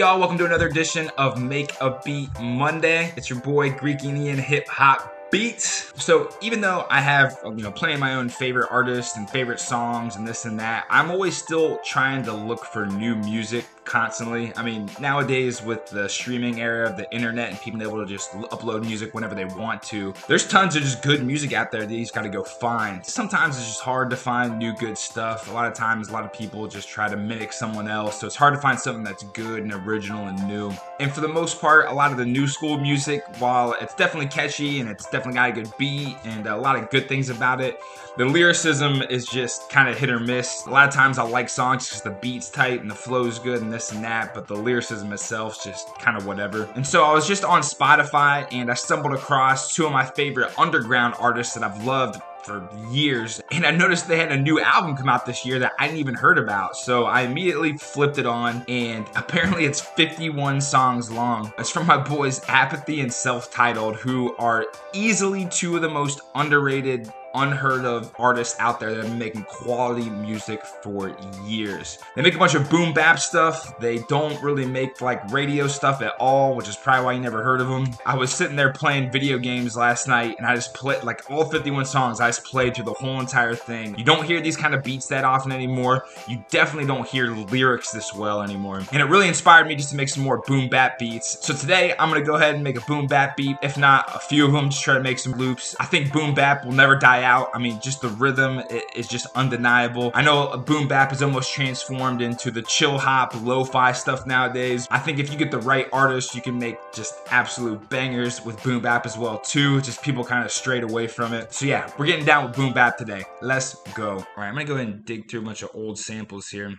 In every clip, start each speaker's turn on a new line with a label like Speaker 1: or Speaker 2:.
Speaker 1: y'all? Welcome to another edition of Make a Beat Monday. It's your boy Greek Indian Hip Hop Beats. So even though I have plenty of my own favorite artists and favorite songs and this and that, I'm always still trying to look for new music constantly. I mean, nowadays with the streaming era of the internet and people able to just upload music whenever they want to, there's tons of just good music out there that you just gotta go find. Sometimes it's just hard to find new good stuff. A lot of times a lot of people just try to mimic someone else, so it's hard to find something that's good and original and new. And for the most part, a lot of the new school music, while it's definitely catchy and it's definitely got a good beat and a lot of good things about it, the lyricism is just kind of hit or miss. A lot of times I like songs because the beat's tight and the flow's good and this and that, but the lyricism itself is just kind of whatever. And so I was just on Spotify and I stumbled across two of my favorite underground artists that I've loved for years, and I noticed they had a new album come out this year that I didn't even heard about. So I immediately flipped it on, and apparently it's 51 songs long. It's from my boys Apathy and Self-Titled, who are easily two of the most underrated, unheard of artists out there that have been making quality music for years. They make a bunch of boom bap stuff. They don't really make like radio stuff at all, which is probably why you never heard of them. I was sitting there playing video games last night and I just played like all 51 songs. I just played through the whole entire thing. You don't hear these kind of beats that often anymore. You definitely don't hear lyrics this well anymore. And it really inspired me just to make some more boom bap beats. So today I'm gonna go ahead and make a boom bap beat. If not, a few of them, just try to make some loops. I think boom bap will never die out. I mean, just the rhythm is just undeniable. I know boom bap is almost transformed into the chill hop, lo-fi stuff nowadays. I think if you get the right artist, you can make just absolute bangers with boom bap as well too. Just people kind of strayed away from it. So yeah, we're getting down with boom bap today. Let's go. All right, I'm gonna go ahead and dig through a bunch of old samples here.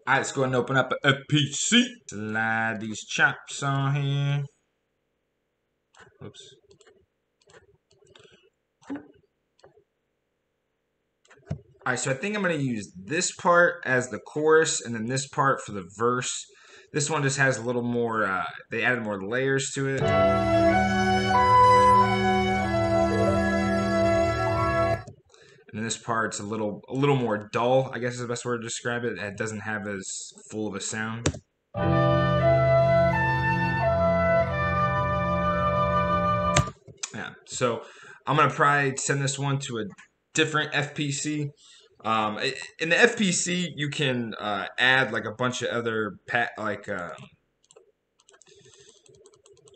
Speaker 1: Alright, let's go ahead and open up a PC. Slide these chops on here. Oops. Alright, so I think I'm going to use this part as the chorus and then this part for the verse. This one just has a little more, they added more layers to it. And then this part's a little more dull, I guess is the best word to describe it. It doesn't have as full of a sound. Yeah, so I'm gonna probably send this one to a different FPC. In the FPC, you can add like a bunch of other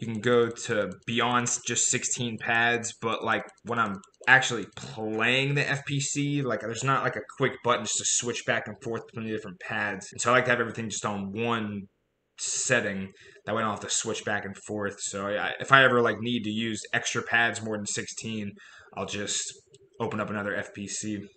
Speaker 1: you can go to beyond just 16 pads, but like when I'm actually playing the FPC, like there's not like a quick button just to switch back and forth between the different pads. And so I like to have everything just on one setting. That way I don't have to switch back and forth. So if I ever like need to use extra pads more than 16, I'll just open up another FPC.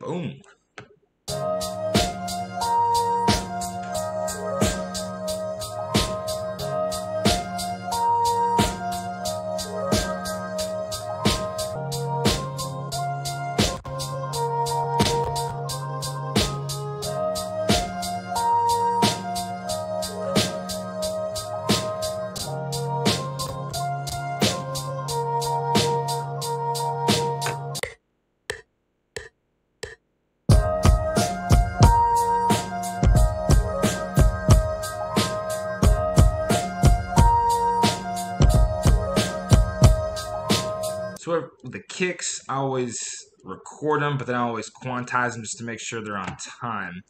Speaker 1: Boom. So with the kicks, I always record them, but then I always quantize them just to make sure they're on time.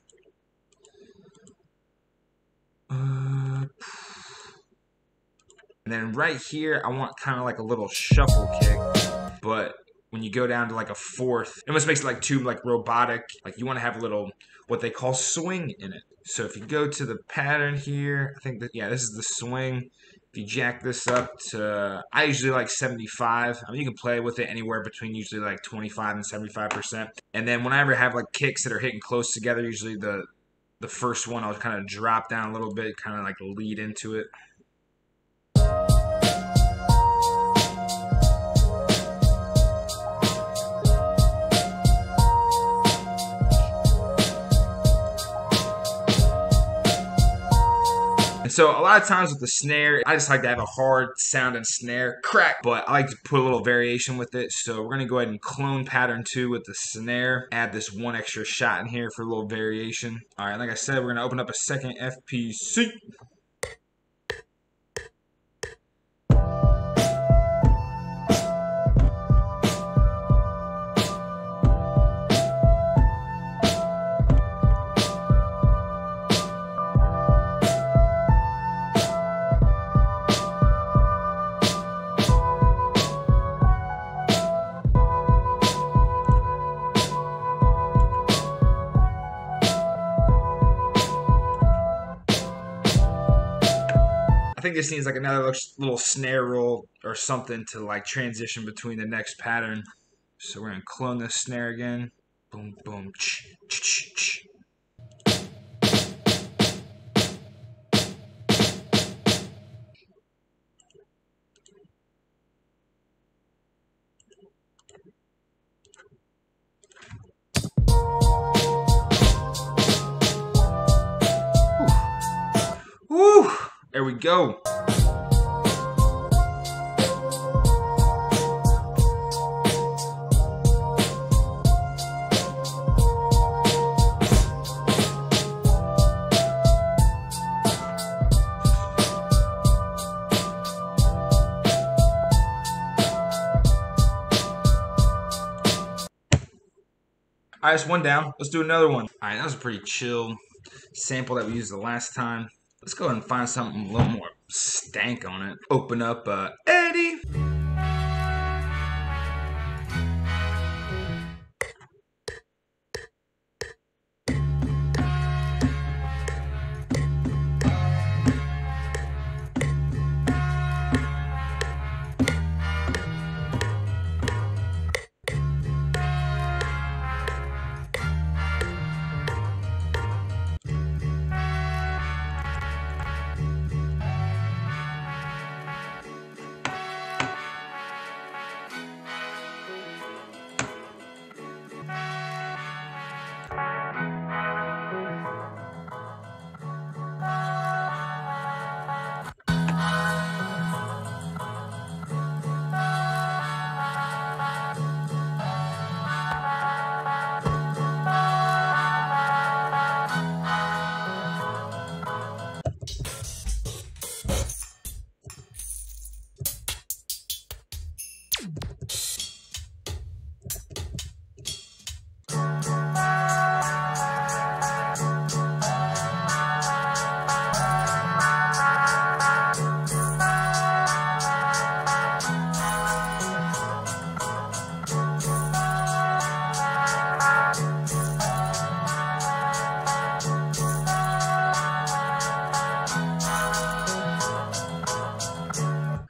Speaker 1: And then right here, I want kind of like a little shuffle kick, but when you go down to like a fourth, it almost makes it like too like robotic. Like you want to have a little what they call swing in it. So if you go to the pattern here, I think that, yeah, this is the swing. If you jack this up to, I usually like 75. I mean, you can play with it anywhere between usually like 25 and 75%. And then whenever I have like kicks that are hitting close together, usually the first one I'll kind of drop down a little bit, kind of like lead into it. And so a lot of times with the snare, I just like to have a hard sounding snare, crack, but I like to put a little variation with it. So we're gonna go ahead and clone pattern 2 with the snare, add this one extra shot in here for a little variation. All right, like I said, we're gonna open up a second FPC. I think this needs like another little snare roll or something to like transition between the next pattern. So we're gonna clone this snare again. Boom, boom, ch, ch, ch, ch. Woo! There we go. All right, that's one down. Let's do another one. All right, that was a pretty chill sample that we used the last time. Let's go ahead and find something a little more stank on it. Open up Eddie.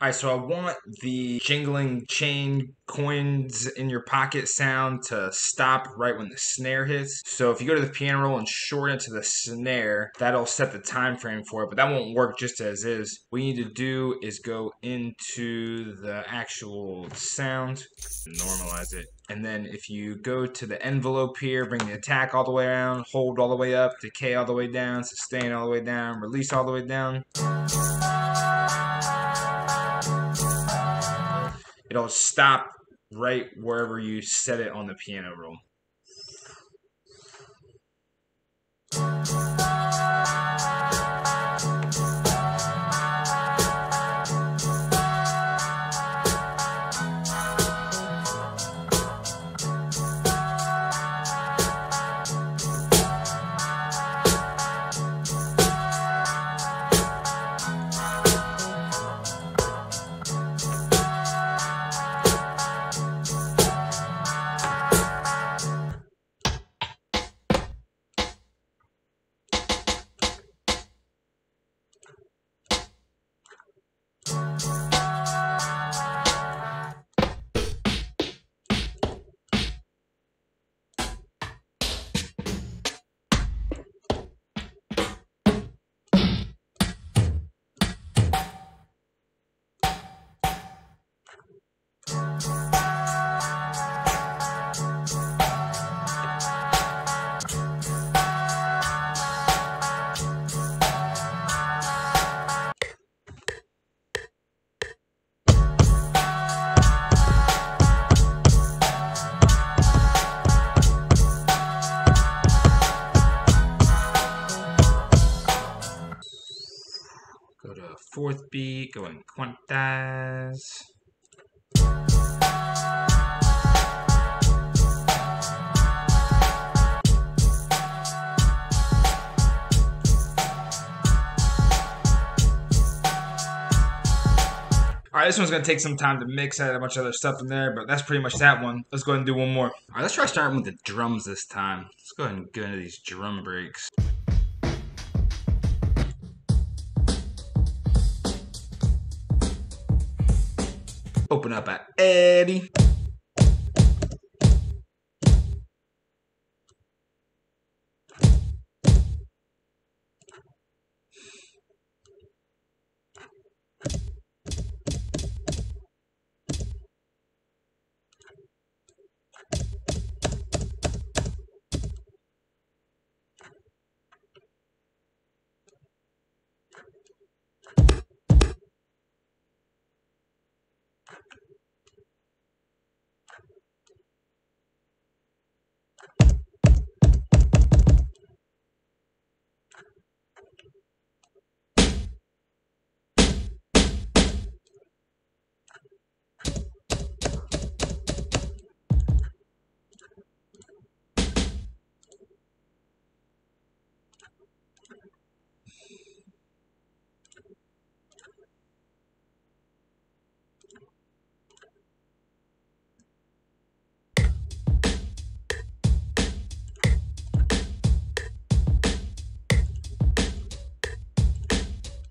Speaker 1: Alright, so I want the jingling chain coins in your pocket sound to stop right when the snare hits. So if you go to the piano roll and shorten it to the snare, that'll set the time frame for it, but that won't work just as is. What you need to do is go into the actual sound, normalize it. And then if you go to the envelope here, bring the attack all the way around, hold all the way up, decay all the way down, sustain all the way down, release all the way down. It'll stop right wherever you set it on the piano roll. Pico and quantize. All right, this one's gonna take some time to mix. I had a bunch of other stuff in there, but that's pretty much that one. Let's go ahead and do one more. All right, let's try starting with the drums this time. Let's go ahead and go into these drum breaks. Open up at Eddie.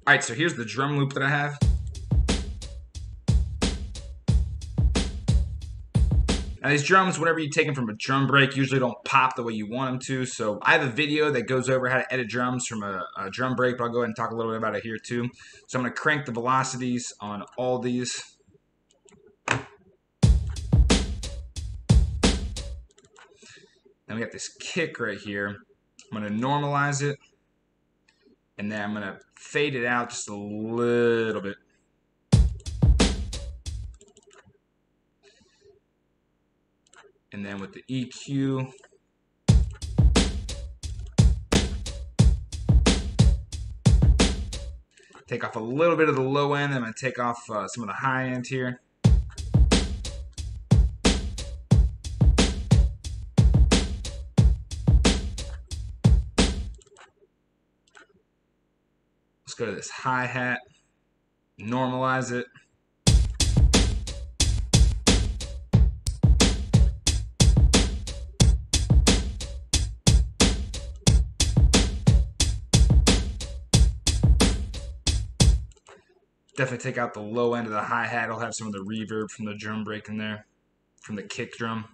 Speaker 1: All right, so here's the drum loop that I have. Now these drums, whenever you take them from a drum break, usually don't pop the way you want them to. So I have a video that goes over how to edit drums from a drum break, but I'll go ahead and talk a little bit about it here too. So I'm gonna crank the velocities on all these. Then we got this kick right here. I'm gonna normalize it. And then I'm gonna fade it out just a little bit. And then with the EQ, take off a little bit of the low end. I'm gonna take off some of the high end here. Let's go to this hi-hat, normalize it. Definitely take out the low end of the hi-hat. It'll have some of the reverb from the drum break in there, from the kick drum.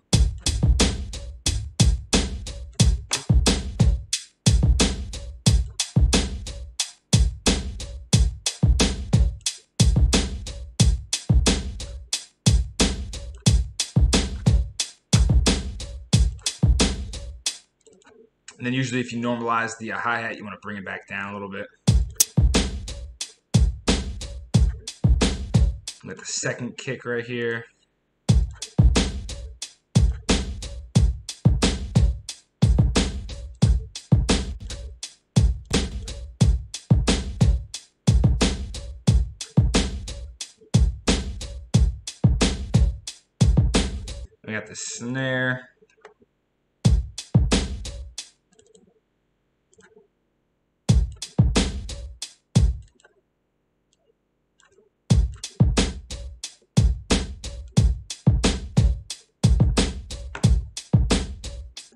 Speaker 1: And then usually if you normalize the hi-hat, you want to bring it back down a little bit. With the second kick right here. We got the snare.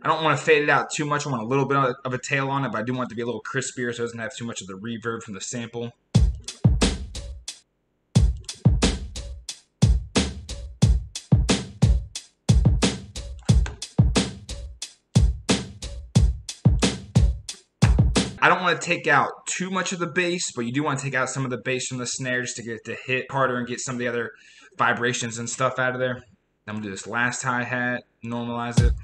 Speaker 1: I don't want to fade it out too much. I want a little bit of a tail on it, but I do want it to be a little crispier so it doesn't have too much of the reverb from the sample. I don't want to take out too much of the bass, but you do want to take out some of the bass from the snare just to get it to hit harder and get some of the other vibrations and stuff out of there. I'm going to do this last hi-hat, normalize it.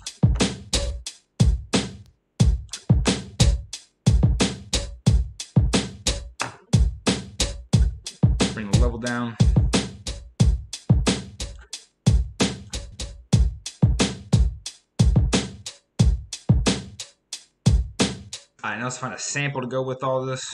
Speaker 1: Bring the level down. Alright, now let's find a sample to go with all this.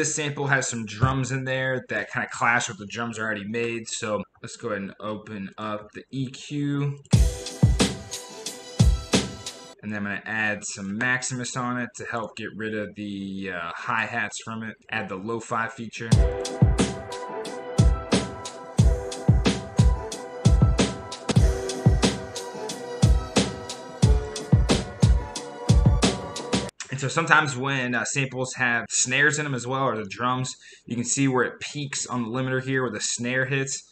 Speaker 1: this sample has some drums in there that kind of clash with the drums already made. So let's go ahead and open up the EQ. And then I'm going to add some Maximus on it to help get rid of the hi-hats from it. Add the lo-fi feature. And so sometimes when samples have snares in them as well, or the drums, you can see where it peaks on the limiter here where the snare hits.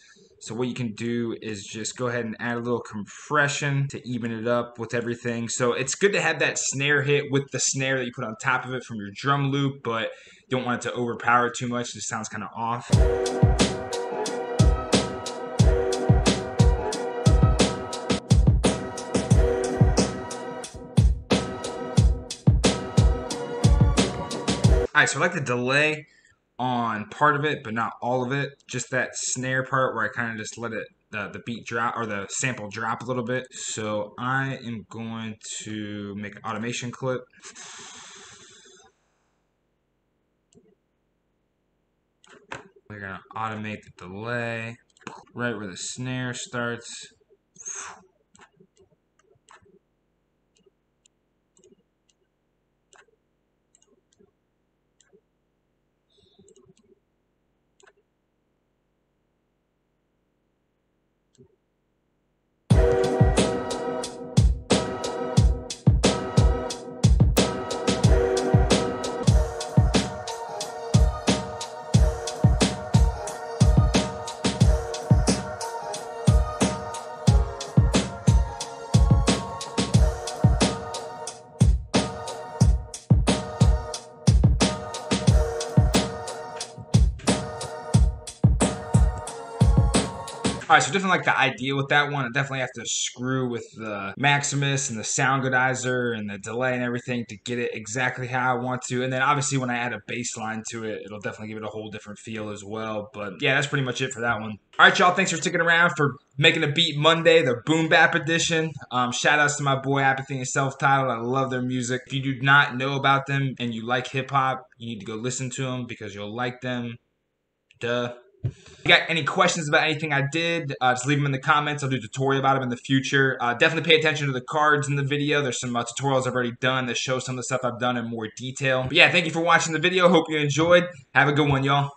Speaker 1: So what you can do is just go ahead and add a little compression to even it up with everything. So it's good to have that snare hit with the snare that you put on top of it from your drum loop, but you don't want it to overpower it too much. It just sounds kind of off. Alright, so I like the delay on part of it, but not all of it. Just that snare part where I kind of just let it, the beat drop, or the sample drop a little bit. So I am going to make an automation clip. We're going to automate the delay right where the snare starts. Alright, so definitely like the idea with that one. I definitely have to screw with the Maximus and the sound goodizer and the delay and everything to get it exactly how I want to. And then obviously when I add a bass line to it, it'll definitely give it a whole different feel as well. But yeah, that's pretty much it for that one. Alright, y'all, thanks for sticking around for Making a Beat Monday, the Boom Bap edition. Shout outs to my boy Apathy and Self-Titled. I love their music. If you do not know about them and you like hip hop, you need to go listen to them because you'll like them. Duh. If you got any questions about anything I did, just leave them in the comments. I'll do a tutorial about them in the future. Definitely pay attention to the cards in the video. There's some tutorials I've already done that show some of the stuff I've done in more detail. But yeah, thank you for watching the video. Hope you enjoyed. Have a good one, y'all.